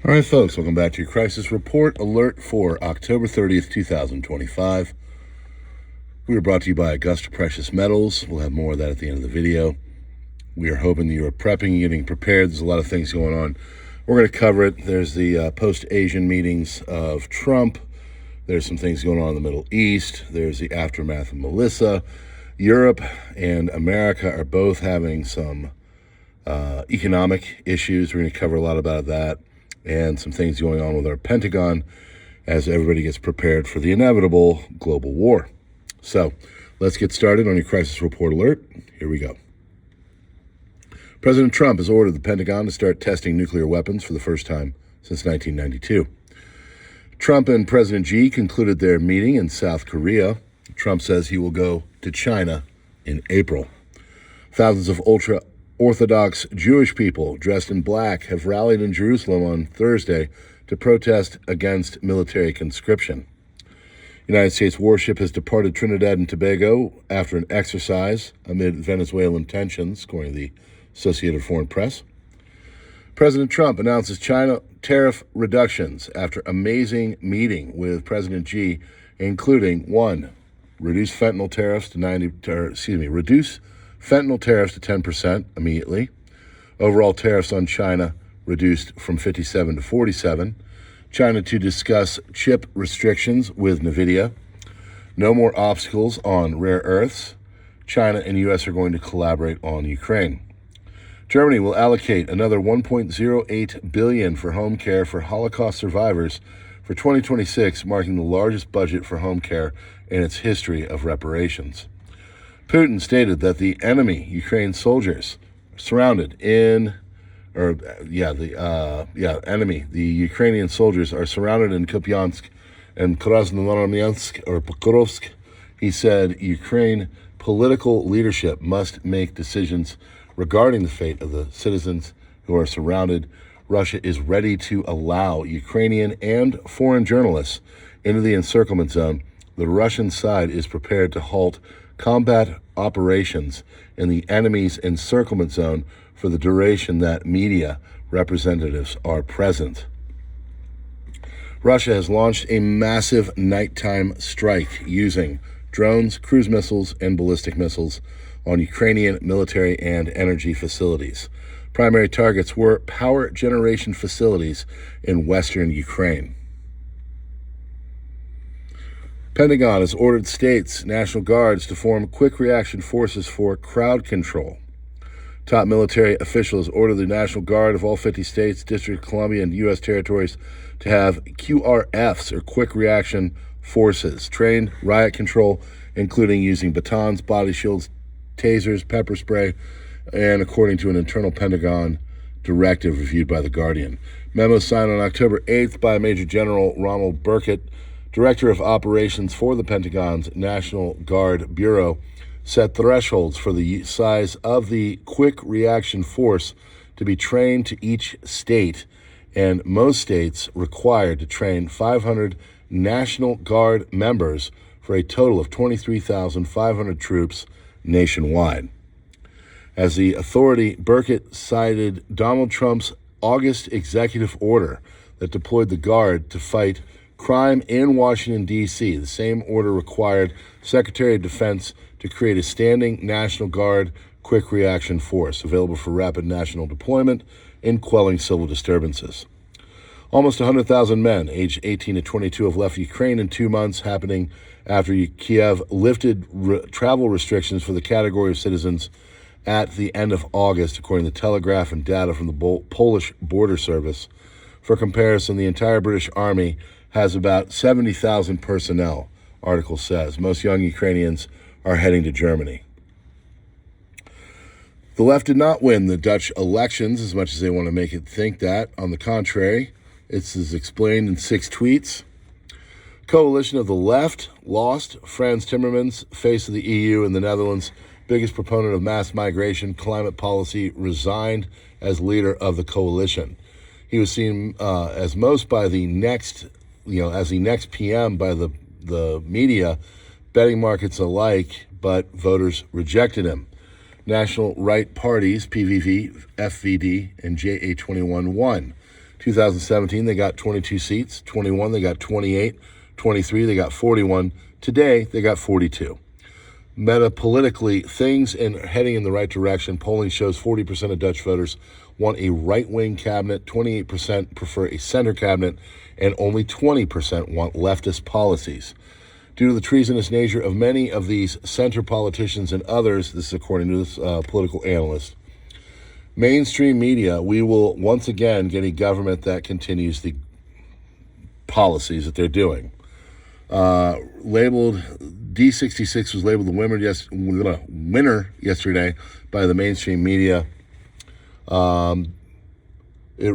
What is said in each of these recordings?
All right, folks, welcome back to your Crisis Report Alert for October 30th, 2025. We are brought to you by Augusta Precious Metals. We'll have more of that at the end of the video. We are hoping that you are prepping and getting prepared. There's a lot of things going on. We're going to cover it. There's the post-Asian meetings of Trump. There's some things going on in the Middle East. There's the aftermath of Melissa. Europe and America are both having some economic issues. We're going to cover a lot about that. And some things going on with our Pentagon as everybody gets prepared for the inevitable global war. So let's get started on your Crisis Report Alert. Here we go. President Trump has ordered the Pentagon to start testing nuclear weapons for the first time since 1992. Trump and President Xi concluded their meeting in South Korea. Trump says he will go to China in April. Thousands of ultra-Orthodox Jewish people dressed in black have rallied in Jerusalem on Thursday to protest against military conscription. United States warship has departed Trinidad and Tobago after an exercise amid Venezuelan tensions, according to the Associated Foreign Press. President Trump announces China tariff reductions after amazing meeting with President Xi, including 1. Reduce fentanyl tariffs to 10% immediately. Overall tariffs on China reduced from 57 to 47. China to discuss chip restrictions with NVIDIA. No more obstacles on rare earths. China and U.S. are going to collaborate on Ukraine. Germany will allocate another $1.08 billion for home care for Holocaust survivors for 2026, marking the largest budget for home care in its history of reparations. Putin stated that the enemy, Ukraine soldiers, surrounded in, the Ukrainian soldiers are surrounded in Kupiansk and Krasnoarmyansk or Pokrovsk. He said Ukraine political leadership must make decisions regarding the fate of the citizens who are surrounded. Russia is ready to allow Ukrainian and foreign journalists into the encirclement zone. The Russian side is prepared to halt combat operations in the enemy's encirclement zone for the duration that media representatives are present. Russia has launched a massive nighttime strike using drones, cruise missiles, and ballistic missiles on Ukrainian military and energy facilities. Primary targets were power generation facilities in western Ukraine. Pentagon has ordered states' National Guards to form quick reaction forces for crowd control. Top military officials ordered the National Guard of all 50 states, District of Columbia, and U.S. territories to have QRFs, or quick reaction forces, trained riot control, including using batons, body shields, tasers, pepper spray, and according to an internal Pentagon directive reviewed by The Guardian. Memo signed on October 8th by Major General Ronald Burkett, Director of Operations for the Pentagon's National Guard Bureau, set thresholds for the size of the quick reaction force to be trained to each state, and most states required to train 500 National Guard members for a total of 23,500 troops nationwide. As the authority, Burkett cited Donald Trump's August executive order that deployed the Guard to fight crime in Washington, D.C. The same order required Secretary of Defense to create a standing National Guard quick reaction force available for rapid national deployment in quelling civil disturbances. Almost 100,000 men aged 18 to 22 have left Ukraine in 2 months, happening after Kiev lifted travel restrictions for the category of citizens at the end of August, according to the Telegraph and data from the Polish Border Service. For comparison, the entire British Army has about 70,000 personnel, article says. Most young Ukrainians are heading to Germany. The left did not win the Dutch elections as much as they want to make it think that. On the contrary, this is explained in 6 tweets. Coalition of the left lost. Frans Timmermans, face of the EU and the Netherlands, biggest proponent of mass migration, climate policy, resigned as leader of the coalition. He was seen as the next PM by the media, betting markets alike, but voters rejected him. National right parties, PVV, FVD, and JA21 won. 2017, they got 22 seats. 21, they got 28. 23, they got 41. Today, they got 42. Meta-politically, things are heading in the right direction. Polling shows 40% of Dutch voters want a right-wing cabinet, 28% prefer a center cabinet, and only 20% want leftist policies. Due to the treasonous nature of many of these center politicians and others, this is according to this political analyst, mainstream media, we will once again get a government that continues the policies that they're doing. Labeled D66 was labeled the winner yesterday by the mainstream media. It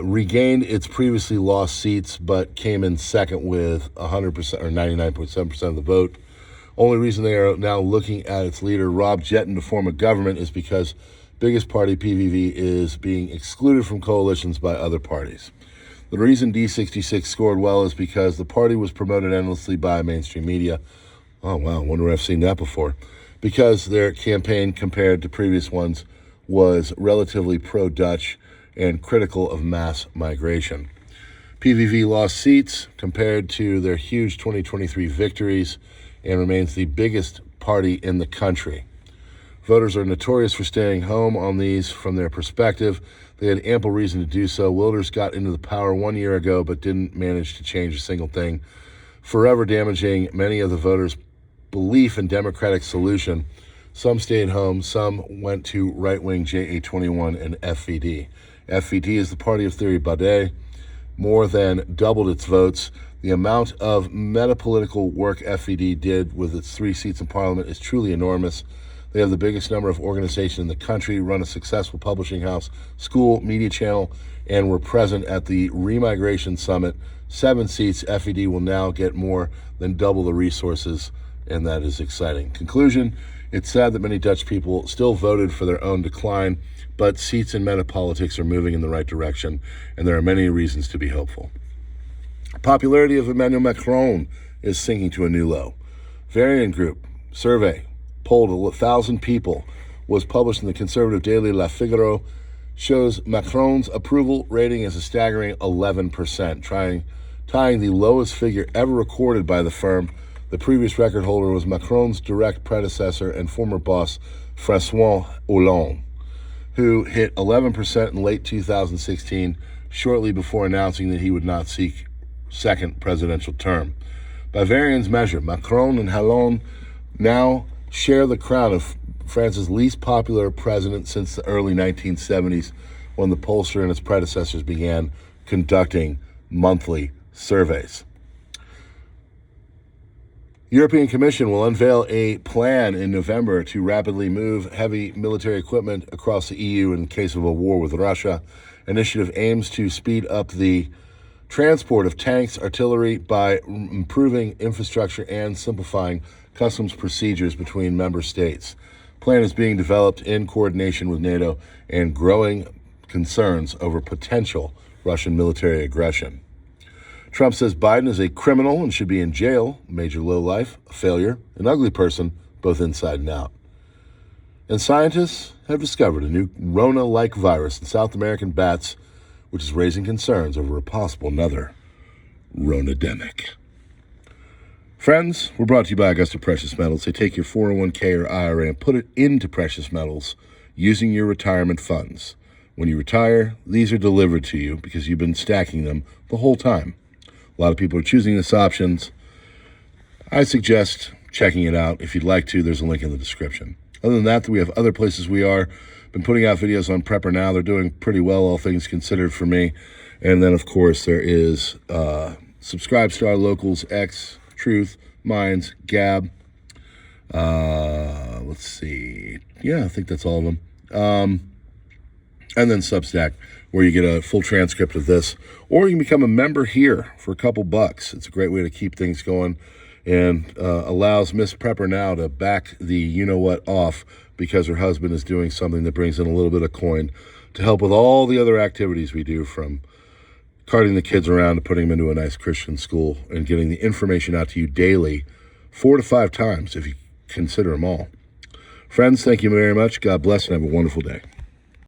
regained its previously lost seats, but came in second with 100% or 99.7% of the vote. Only reason they are now looking at its leader, Rob Jetten, to form a government is because biggest party, PVV, is being excluded from coalitions by other parties. The reason D66 scored well is because the party was promoted endlessly by mainstream media. Oh, wow, I wonder if I've seen that before. Because their campaign, compared to previous ones, was relatively pro-Dutch and critical of mass migration. PVV lost seats compared to their huge 2023 victories and remains the biggest party in the country. Voters are notorious for staying home on these from their perspective. They had ample reason to do so. Wilders got into the power 1 year ago, but didn't manage to change a single thing, forever damaging many of the voters' belief in democratic solution. Some stayed home, some went to right-wing JA21 and FVD. FVD is the party of Thierry Baudet, more than doubled its votes. The amount of meta-political work FVD did with its 3 seats in parliament is truly enormous. They have the biggest number of organizations in the country, run a successful publishing house, school, media channel, and were present at the Remigration Summit. 7 seats, FED will now get more than double the resources, and that is exciting. Conclusion, it's sad that many Dutch people still voted for their own decline, but seats in meta-politics are moving in the right direction, and there are many reasons to be hopeful. Popularity of Emmanuel Macron is sinking to a new low. Variant Group survey polled 1,000 people, was published in the conservative daily Le Figaro, shows Macron's approval rating as a staggering 11%, tying the lowest figure ever recorded by the firm. The previous record holder was Macron's direct predecessor and former boss, François Hollande, who hit 11% in late 2016, shortly before announcing that he would not seek second presidential term. By Varian's measure, Macron and Hollande now share the crown of France's least popular president since the early 1970s, when the pollster and its predecessors began conducting monthly surveys. European Commission will unveil a plan in November to rapidly move heavy military equipment across the EU in case of a war with Russia. Initiative aims to speed up the transport of tanks, artillery by improving infrastructure and simplifying customs procedures between member states. Plan is being developed in coordination with NATO and growing concerns over potential Russian military aggression. Trump says Biden is a criminal and should be in jail, major lowlife, a failure, an ugly person, both inside and out. And scientists have discovered a new Rona-like virus in South American bats, which is raising concerns over a possible another Ronademic. Friends, we're brought to you by Augusta Precious Metals. They take your 401k or IRA and put it into precious metals using your retirement funds. When you retire, these are delivered to you because you've been stacking them the whole time. A lot of people are choosing this options. I suggest checking it out. If you'd like to, there's a link in the description. Other than that, we have other places we are. Been putting out videos on PrepperNow. They're doing pretty well, all things considered for me. And then, of course, there is Subscribestar, Locals, X, Truth, Minds, Gab. Let's see. Yeah, I think that's all of them. And then Substack, where you get a full transcript of this. Or you can become a member here for a couple bucks. It's a great way to keep things going and allows Miss Prepper Now to back the you-know-what off because her husband is doing something that brings in a little bit of coin to help with all the other activities we do, from carting the kids around to putting them into a nice Christian school and getting the information out to you daily 4 to 5 times if you consider them all. Friends, thank you very much. God bless and have a wonderful day.